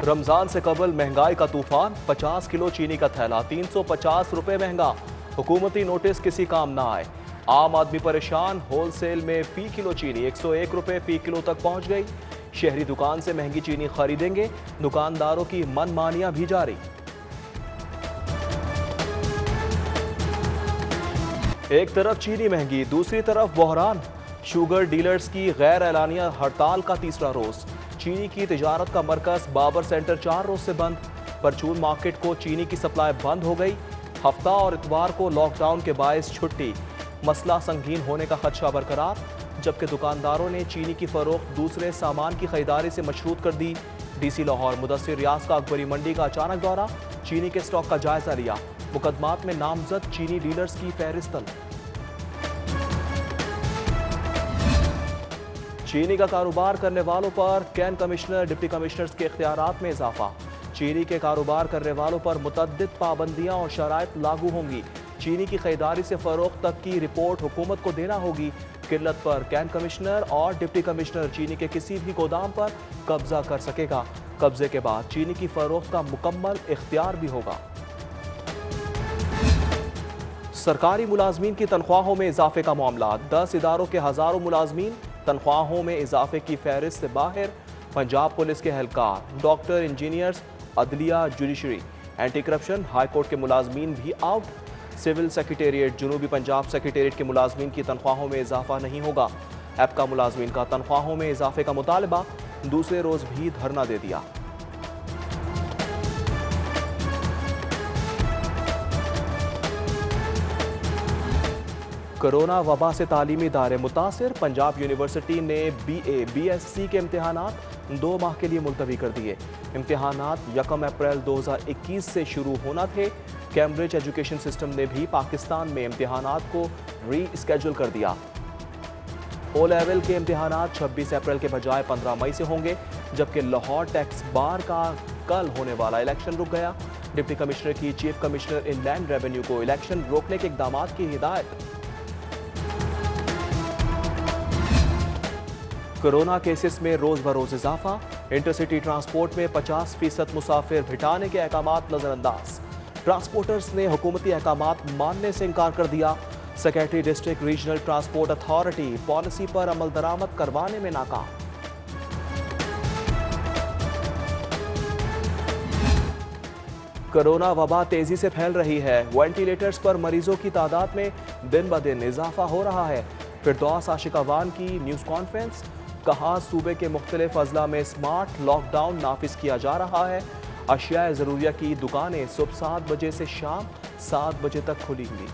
रमजान से कबल महंगाई का तूफान, 50 किलो चीनी का थैला 350 रुपए महंगा। हुकूमती नोटिस किसी काम ना आए, आम आदमी परेशान। होलसेल में फी किलो चीनी 101 रुपए फी किलो तक पहुंच गई। शहरी दुकान से महंगी चीनी खरीदेंगे, दुकानदारों की मनमानियां भी जारी। एक तरफ चीनी महंगी, दूसरी तरफ बहरान। शुगर डीलर्स की गैर एलानिया हड़ताल का तीसरा रोज। चीनी की तिजारत का मरकज बाबर सेंटर 4 रोज से बंद। परचून मार्केट को चीनी की सप्लाई बंद हो गई। हफ्ता और इतवार को लॉकडाउन के बायस छुट्टी। मसला संगीन होने का खदशा बरकरार, जबकि दुकानदारों ने चीनी की फरोख्त दूसरे सामान की खरीदारी से मशरूत कर दी। डीसी लाहौर मुदस्सिर रियाज का अकबरी मंडी का अचानक दौरा, चीनी के स्टॉक का जायजा लिया। मुकदमात में नामजद चीनी डीलर्स की फहरिस्त। चीनी का कारोबार करने वालों पर कैन कमिश्नर डिप्टी कमिश्नर्स के इख्तियारात में इजाफा। चीनी के कारोबार करने वालों पर मुतअद्दिद पाबंदियां और शराइत लागू होंगी। चीनी की खरीदारी से फरोख्त तक की रिपोर्ट हुकूमत को देना होगी। किल्लत पर कैन कमिश्नर और डिप्टी कमिश्नर चीनी के किसी भी गोदाम पर कब्जा कर सकेगा। कब्जे के बाद चीनी की फरोख्त का मुकम्मल इख्तियार भी होगा। सरकारी मुलाजमीन की तनख्वाहों में इजाफे का मामला, 10 इदारों के हजारों मुलाजमीन तनख्वाहों में इजाफे की फहरिस्त से बाहर। पंजाब पुलिस के एहलकार, डॉक्टर, इंजीनियर्स, अदलिया, judiciary, anti corruption, high court के मुलाजमीन भी आउट। सिविल सेक्रेटेरिएट, जनूबी पंजाब सेक्रेटेरिएट के मुलाजमीन की तनख्वाहों में इजाफा नहीं होगा। एपका मुलाजमीन का तनख्वाहों में इजाफे का मुतालबा, दूसरे रोज भी धरना दे दिया। कोरोना वबा से तालीमी इदारे मुतासिर, पंजाब यूनिवर्सिटी ने BA, BSc के इम्तिहानात 2 माह के लिए मुलतवी कर दिए। इम्तिहानात 1 अप्रैल 2021 से शुरू होना थे। कैम्ब्रिज एजुकेशन सिस्टम ने भी पाकिस्तान में इम्तिहानात को री-स्केड्यूल कर दिया। ओ लेवल के इम्तिहानात 26 अप्रैल के बजाय 15 मई से होंगे, जबकि लाहौर टैक्स बार का कल होने वाला इलेक्शन रुक गया। डिप्टी कमिश्नर की चीफ कमिश्नर इनलैंड रेवेन्यू को इलेक्शन रोकने के इकदाम की हिदायत। कोरोना केसेस में रोज बरोज इजाफा, इंटरसिटी ट्रांसपोर्ट में 50% मुसाफिर भिटाने के अहकामात नजरअंदाज। ट्रांसपोर्टर्स ने हुकूमती अहकामात मानने से इनकार कर दिया। Secretary district regional transport authority policy पर अमल दरामद करवाने में नाकाम। कोरोना वबा तेजी से फैल रही है। वेंटिलेटर्स पर मरीजों की तादाद में दिन ब दिन इजाफा हो रहा है। फिरदौस आशिकावान की न्यूज कॉन्फ्रेंस, कहा सूबे के मुख्तलिफ अजला में स्मार्ट लॉकडाउन नाफिज किया जा रहा है। अशिया ज़रूरिया की दुकानें सुबह 7 बजे से शाम 7 बजे तक खुलेंगी।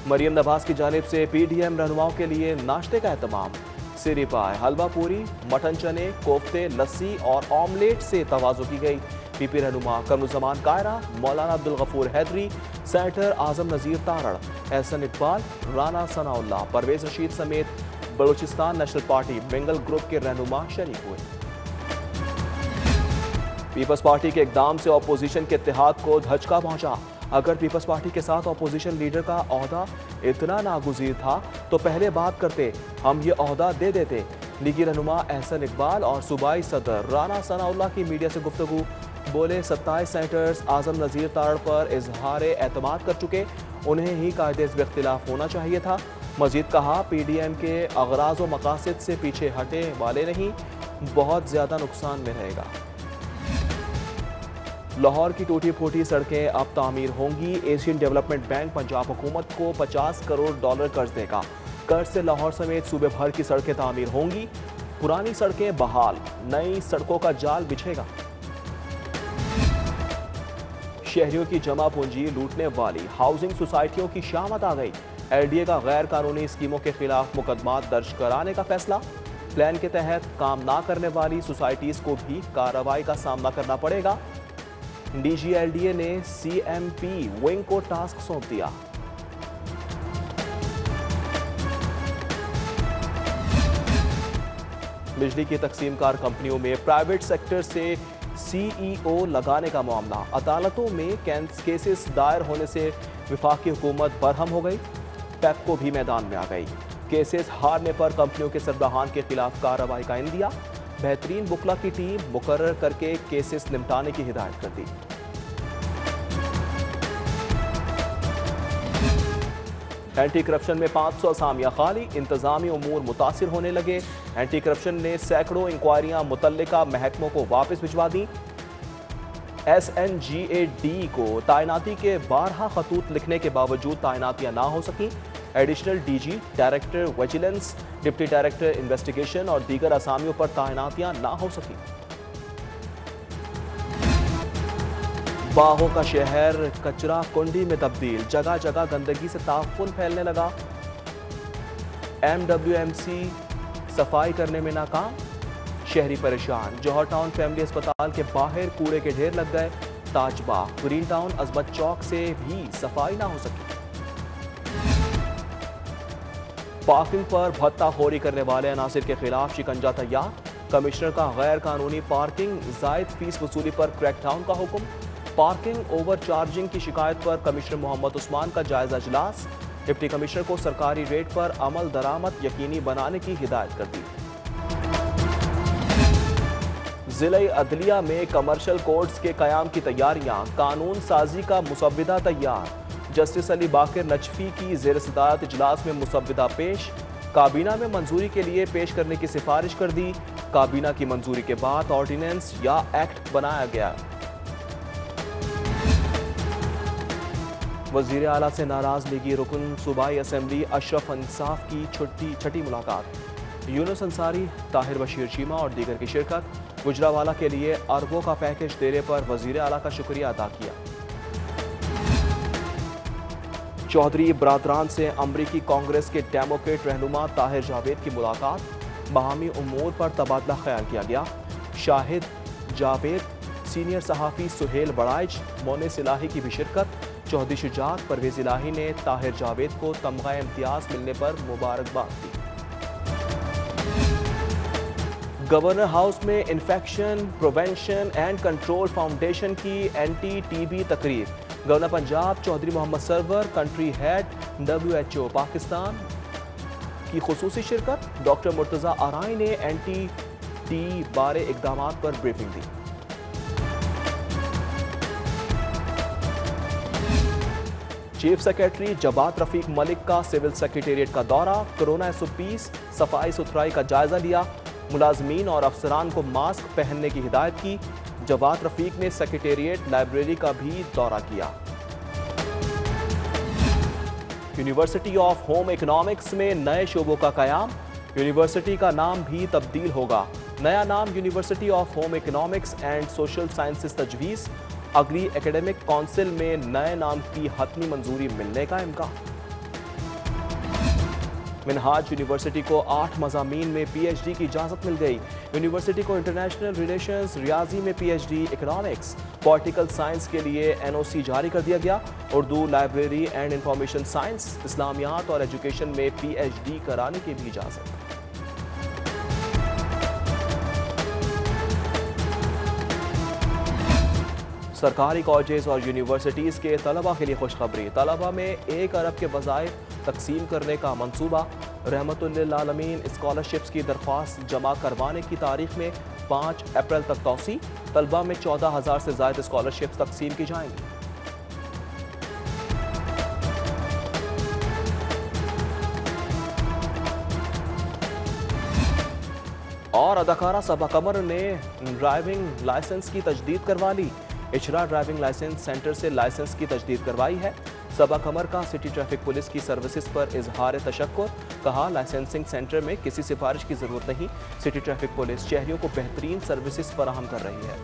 मरियम नवाज की जानिब से PDM रहनुमाओं के लिए नाश्ते का एहतमाम। सिरी पाए, हलवा पूरी, मटन चने, कोफ्ते, लस्सी और ऑमलेट से तवाज़ु की गई। PP रहनुमा कमरुज़्ज़मान कायरा, मौलाना अब्दुल गफूर हैदरी, सेनेटर आजम नज़ीर तारड़, एहसन इकबाल, राना सनाउल्लाह, परवेज रशीद समेत Balochistan national party Bengal group के रहनुमा शरीक हुए। पीपल्स पार्टी के इकदाम से अपोजिशन के इत्तेहाद को धचका पहुंचा। अगर पीपल्स पार्टी के साथ अपोजिशन लीडर का ओहदा इतना नागुज़ीर था तो पहले बात करते, हम ये ओहदा दे देते। लीगी रहनुमा एहसन इकबाल और सूबाई सदर राना सनाउल्लाह की मीडिया से गुफ्तगू, बोले 27 सेनेटर्स आजम नज़ीर तारड़ पर इजहार एतमाद कर चुके, उन्हें ही कायदे से इख्तिलाफ होना चाहिए था। मजीद कहा, PDM के अगराज व मकासद से पीछे हटे वाले नहीं, बहुत ज़्यादा नुकसान में रहेगा। लाहौर की टूटी फूटी सड़कें अब तामीर होंगी। एशियन डेवलपमेंट बैंक पंजाब हुकूमत को $50 करोड़ कर्ज देगा। कर्ज से लाहौर समेत सूबे भर की सड़कें तामीर होंगी। पुरानी सड़कें बहाल, नई सड़कों का जाल बिछेगा। शहरियों की जमा पूंजी लूटने वाली हाउसिंग सोसाइटियों की शामत आ गई। LDA का गैर कानूनी स्कीमों के खिलाफ मुकदमात दर्ज कराने का फैसला। प्लान के तहत काम ना करने वाली सोसाइटीज को भी कार्रवाई का सामना करना पड़ेगा। DG LDA ने CMP विंग को टास्क सौंप दिया। बिजली की तकसीमकार कंपनियों में प्राइवेट सेक्टर से CEO लगाने का मामला। अदालतों में केसेस दायर होने से वफाकी हुकूमत बरहम हो गई। पेप्को भी मैदान में आ गई। केसेस हारने पर कंपनियों के सरबराहान के खिलाफ कार्रवाई का इंदिया। बेहतरीन बुकला की टीम मुकर्रर करके केसेस निपटाने की हिदायत कर दी। एंटी करप्शन में 500 असामियां खाली, इंतजामी उमूर मुतासिर होने लगे। एंटी करप्शन ने सैकड़ों इंक्वायरियां मुतल्लिका महकमों को वापस भिजवा दी। SNGAD को तैनाती के 12 खतूत लिखने के बावजूद तैनातियां ना हो सकी। Additional DG, director vigilance, deputy director investigation और दीगर असामियों पर तैनातियां ना हो सकी। बाहों का शहर कचरा कुंडी में तब्दील, जगह जगह गंदगी से ताफुन फैलने लगा। MWMC सफाई करने में नाकाम, शहरी परेशान। जौहर टाउन फैमिली अस्पताल के बाहर कूड़े के ढेर लग गए। ताजबाग, ग्रीन टाउन, अजमत चौक से भी सफाई ना हो सकी। पार्किंग पर भत्ताखोरी करने वाले अनासिर के खिलाफ शिकंजा तैयार। कमिश्नर का गैर कानूनी पार्किंग जायद फीस वसूली पर क्रैकडाउन का हुक्म। पार्किंग ओवर चार्जिंग की शिकायत पर कमिश्नर मोहम्मद उस्मान का जायजा इजलास। डिप्टी कमिश्नर को सरकारी रेट पर अमल दरामद यकीनी बनाने की हिदायत कर दी। जिला अदलिया में कमर्शियल कोर्ट्स के कयाम की तैयारियां, कानून साजी का मुसव्विदा तैयार। जस्टिस अली बाकर नजफी की जेर सदारत इजलास में मुसव्विदा पेश। काबीना में मंजूरी के लिए पेश करने की सिफारिश कर दी। काबीना की मंजूरी के बाद ऑर्डिनेंस या एक्ट बनाया गया। वजीर आला से नाराज लीगी रुकन सूबाई असेंबली अशरफ इंसाफ की छठी मुलाकात। यूनुस अंसारी, ताहिर बशीर चीमा और दीगर की शिरकत। गुजरावाला के लिए अरबों का पैकेज देने पर वजीर आला का शुक्रिया अदा किया। चौधरी बरादरान से अमरीकी कांग्रेस के डेमोक्रेट रहनुमा ताहिर जावेद की मुलाकात। बाहमी उमूर पर तबादला ख्याल किया गया। शाहिद जावेद, सीनियर सहाफ़ी सुहेल बड़ाइच, मोनिस इलाही की भी शिरकत। चौधरी शुजात, परवेज इलाही ने ताहिर जावेद को तमगा इम्तियाज मिलने पर मुबारकबाद दी। गवर्नर हाउस में infection prevention and control foundation की NT-TB तकरीर। Governor Punjab Chaudhry Mohammad Sarwar, country head WHO Pakistan की खुसूसी शिरकत। डॉक्टर मुर्तजा आराई ने NT-T बारे इकदामात पर ब्रीफिंग दी। चीफ सेक्रेटरी जवाद रफीक मलिक का सिविल सेक्रेटेरिएट का दौरा। कोरोना SOPs, सफाई सुथराई का जायजा लिया। मुलाजमीन और अफसरान को मास्क पहनने की हिदायत की। जवाद रफीक ने सेक्रेटेरिएट लाइब्रेरी का भी दौरा किया। यूनिवर्सिटी ऑफ होम इकोनॉमिक्स में नए शोबों का कयाम। यूनिवर्सिटी का नाम भी तब्दील होगा। नया नाम university of home economics and social sciences तजवीज़। अगली एकेडमिक काउंसिल में नए नाम की हतमी मंजूरी मिलने का इम्कान। मिनहाज यूनिवर्सिटी को 8 मज़ामीन में PhD की इजाज़त मिल गई। यूनिवर्सिटी को इंटरनेशनल रिलेशंस, रियाजी में PhD, इकोनॉमिक्स, पॉलिटिकल साइंस के लिए NOC जारी कर दिया गया। Urdu, library and information science, इस्लामियात और एजुकेशन में PhD कराने की भी इजाज़त। सरकारी कॉलेजेस और यूनिवर्सिटीज़ के तलबा के लिए खुशखबरी। तलबा में 1 अरब के वज़ाइफ तकसीम करने का मंसूबा। रहमतुल्लिल आलमीन स्कॉलरशिप्स की दरख्वास्त जमा करवाने की तारीख में 5 अप्रैल तक तौसी। तलबा में 14,000 से ज़ायद स्कॉलरशिप्स तकसीम की जाएंगी। और अदाकारा सबा कमर ने ड्राइविंग लाइसेंस की तजदीद करवा ली। इशरा ड्राइविंग लाइसेंस सेंटर से लाइसेंस की तजदीद करवाई है। सबा कमर का सिटी ट्रैफिक पुलिस की सर्विसेज पर इजहार तशक्कुर। कहा, लाइसेंसिंग सेंटर में किसी सिफारिश की जरूरत नहीं। सिटी ट्रैफिक पुलिस शहरियों को बेहतरीन सर्विसेज फराहम कर रही है।